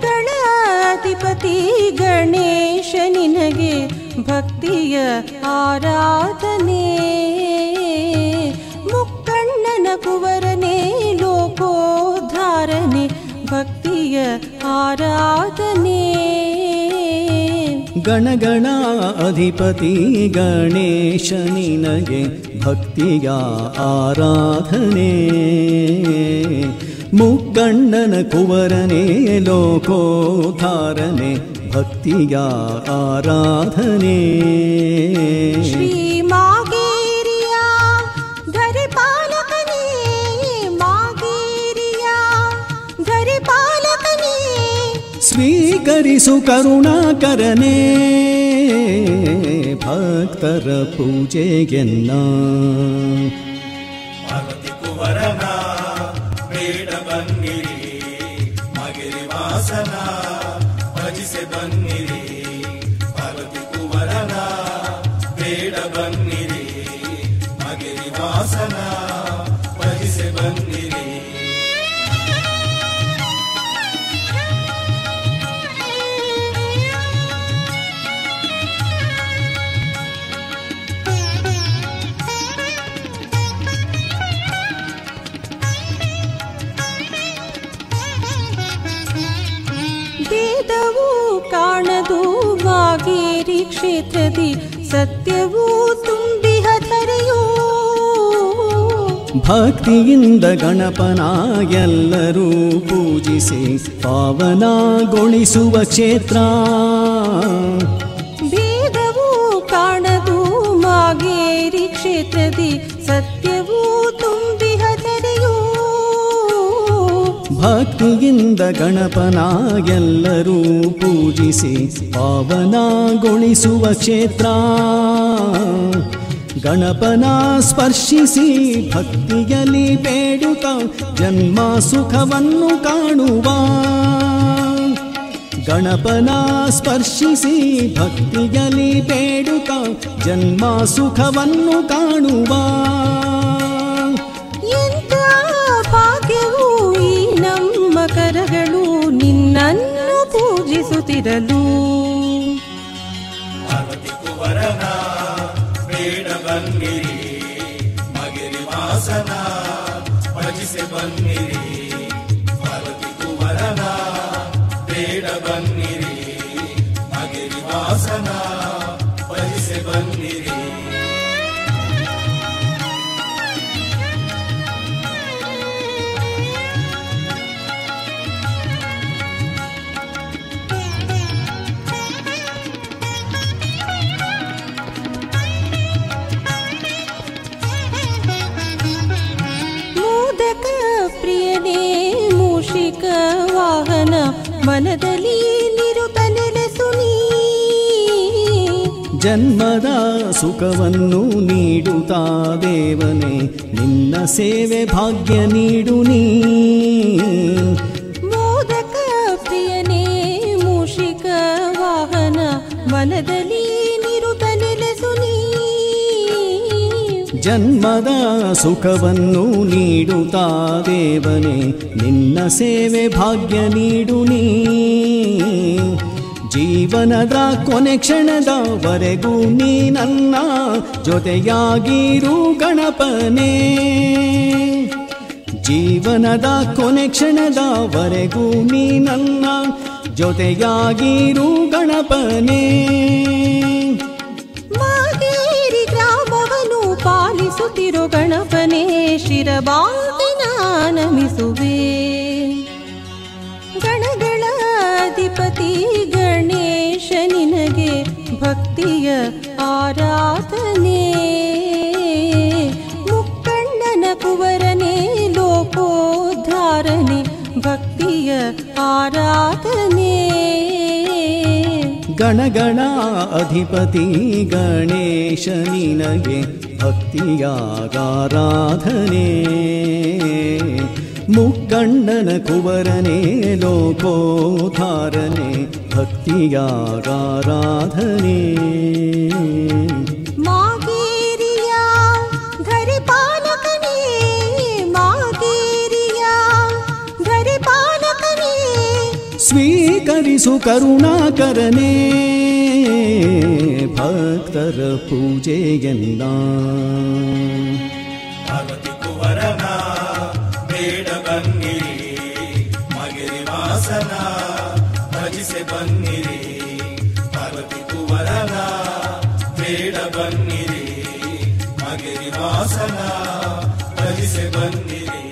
ಗಣಗಳ ಅಧಿಪತಿ ಗಣೇಶ ನಿನಗೆ ಭಕ್ತಿಯ ಆರಾಧನೆ. ಮುಕ್ಕಣ್ಣನ ಕುವರನೇ ಲೋಕೋದ್ಧಾರನೆ ಭಕ್ತಿಯ ಆರಾಧನೆ. ಗಣಗಣ ಅಧಿಪತಿ ಗಣೇಶ ನಿನಗೆ ಭಕ್ತಿಯ ಆರಾಧನೆ. ಮುಕ್ಕಣ್ಣನ ಕುವರನೇ ಲೋಕೋದ್ಧಾರನೆ ಭಕ್ತಿಯ ಆರಾಧನೆ. ಶ್ರೀ ಮಾಗೇರಿಯ ಧರಿಪಾಲಕನೇ ಮಾಗೇರಿಯ ಧರಿಪಾಲಕನೇ ಸ್ವೀಕರಿಸು ಕರುಣಾಕರನೇ ಭಕ್ತರ ಪೂಜೆಗೆನ್ನ. ಪಾರ್ವತಿ ಕುವರನ ಬೇಡ ಬನ್ನಿರಿ ಮಗಿರಿ ವಾಸನ ಭಜಿಸೆ ಬನ್ನಿರಿ. ಪಾರ್ವತಿ ಕುವರನ ಬೇಡ ಬನ್ನಿರಿ ಮಗಿರಿ ವಾಸನ ಭಜಿಸೆ ಬನ್ನಿರಿ. ವೇದವೂ ಕಾಣದು ಮಾಗೇರಿ ಕ್ಷೇತ್ರದಿ ಸತ್ಯವೂ ತುಂಬಿಹ ಧರೆಯೋ. ಭಕ್ತಿಯಿಂದ ಗಣಪನ ಎಲ್ಲರೂ ಪೂಜಿಸಿ ಪಾವನಗೊಳಿಸುವ ಕ್ಷೇತ್ರ. ವೇದವೂ ಕಾಣದು ಮಾಗೇರಿ ಕ್ಷೇತ್ರದಿ ಸತ್ಯವೂ ತುಂಬಿಹ ಧರೆಯೋ. ಭಕ್ತಿಯಿಂದ ಗಣಪನ ಎಲ್ಲರೂ ಪೂಜಿಸಿ ಪಾವನಗೊಳಿಸುವ ಕ್ಷೇತ್ರ. ಗಣಪನ ಸ್ಪರ್ಶಿಸಿ ಭಕ್ತಿಯಲ್ಲಿ ಬೇಡುತ್ತ ಜನ್ಮ ಸುಖವನ್ನು ಕಾಣುವ. ಗಣಪನ ಸ್ಪರ್ಶಿಸಿ ಭಕ್ತಿಯಲ್ಲಿ ಬೇಡುತ್ತ ಜನ್ಮ ಸುಖವನ್ನು ಕಾಣುವ. ಎಂಥ ಭಾಗ್ಯವೂ ಈ ನಮ್ಮ ಕರಗಳು ನಿನ್ನನ್ನು ಪೂಜಿಸುತ್ತಿರಲು. ಪಾರ್ವತಿ ಕುವರನ ಬೇಡ ಬನ್ನಿರಿ ಮಗಿರಿ ವಾಸನ ಭಜಿಸೆ ಬನ್ನಿರಿ. ಪಾರ್ವತಿ ಕುವರನ ಬೇಡ ಬನ್ನಿರಿ ಮಗಿರಿ ವಾಸನ ಭಜಿಸೆ ಬನ್ನಿರಿ. ಮೋದಕ ಪ್ರಿಯನೇ ಮೂಷಿಕ ವಾಹನ ಮನದಲ್ಲಿ ನಿರುತ ನೆಲೆಸು ನೀ. ಜನ್ಮದ ಸುಖವನ್ನು ನೀಡುತ್ತಾ ದೇವನೇ ನಿನ್ನ ಸೇವೆ ಭಾಗ್ಯ ನೀಡು ನೀ. ಮೋದಕ ಪ್ರಿಯನೇ ಮೂಷಿಕ ವಾಹನ ಮನದಲ್ಲಿ ನಿರುತ ನೆಲೆಸು ನೀ. ಜನ್ಮದ ಸುಖವನ್ನು ನೀಡುತ್ತಾ ದೇವನೇ ನಿನ್ನ ಸೇವೆ ಭಾಗ್ಯ ನೀಡು ನೀ. ಜೀವನದ ಕೊನೆ ಕ್ಷಣದವರೆಗೂ ನೀ ನನ್ನ ಜೊತೆಯಾಗಿರು ಗಣಪನೇ. ಜೀವನದ ಕೊನೆ ಕ್ಷಣದವರೆಗೂ ನೀ ನನ್ನ ಜೊತೆಯಾಗಿರು ಗಣಪನೇ. ಮಾಗೇರಿ ಗ್ರಾಮವನ್ನು ಪಾಲಿಸುತ್ತಿರೋ ಗಣಪನೇ ಶಿರಬಾಗಿ ನಮಿಸುವೆ. ಗಣಗಳ ಅಧಿಪತಿ ಗಣೇಶ ನಿನಗೆ ಭಕ್ತಿಯ ಆರಾಧನೆ. ಮುಕ್ಕಣ್ಣನ ಕುವರನೇ ಲೋಕೋದ್ಧಾರನೆ ಭಕ್ತಿಯ ಆರಾಧನೆ. ಗಣಗಣ ಅಧಿಪತಿ ಗಣೇಶ ನಿನಗೆ ಭಕ್ತಿಯ ಆರಾಧನೆ. ಮುಕ್ಕಣ್ಣನ ಕುವರನೇ ಲೋಕೋದ್ಧಾರನೆ ಭಕ್ತಿಯ ಆರಾಧನೆ. ಮಾಗೇರಿಯ ಧರಿಪಾಲಕನೇ ಮಾಗೇರಿಯ ಧರಿಪಾಲಕನೇ ಸ್ವೀಕರಿಸು ಕರುಣಾಕರನೇ ಭಕ್ತರ ಪೂಜೆಯನ್ನ. ಪಾರ್ವತಿ ಕುವರನ ಬೇಡ ಬನ್ನಿರಿ, ಮಗಿರಿ ವಾಸನ ಭಜಿಸೆ ಬನ್ನಿರಿ. ಪಾರ್ವತಿ ಕುವರನ ಬೇಡ ಬನ್ನಿರಿ, ಮಗಿರಿ ವಾಸನ ಭಜಿಸೆ ಬನ್ನಿರಿ.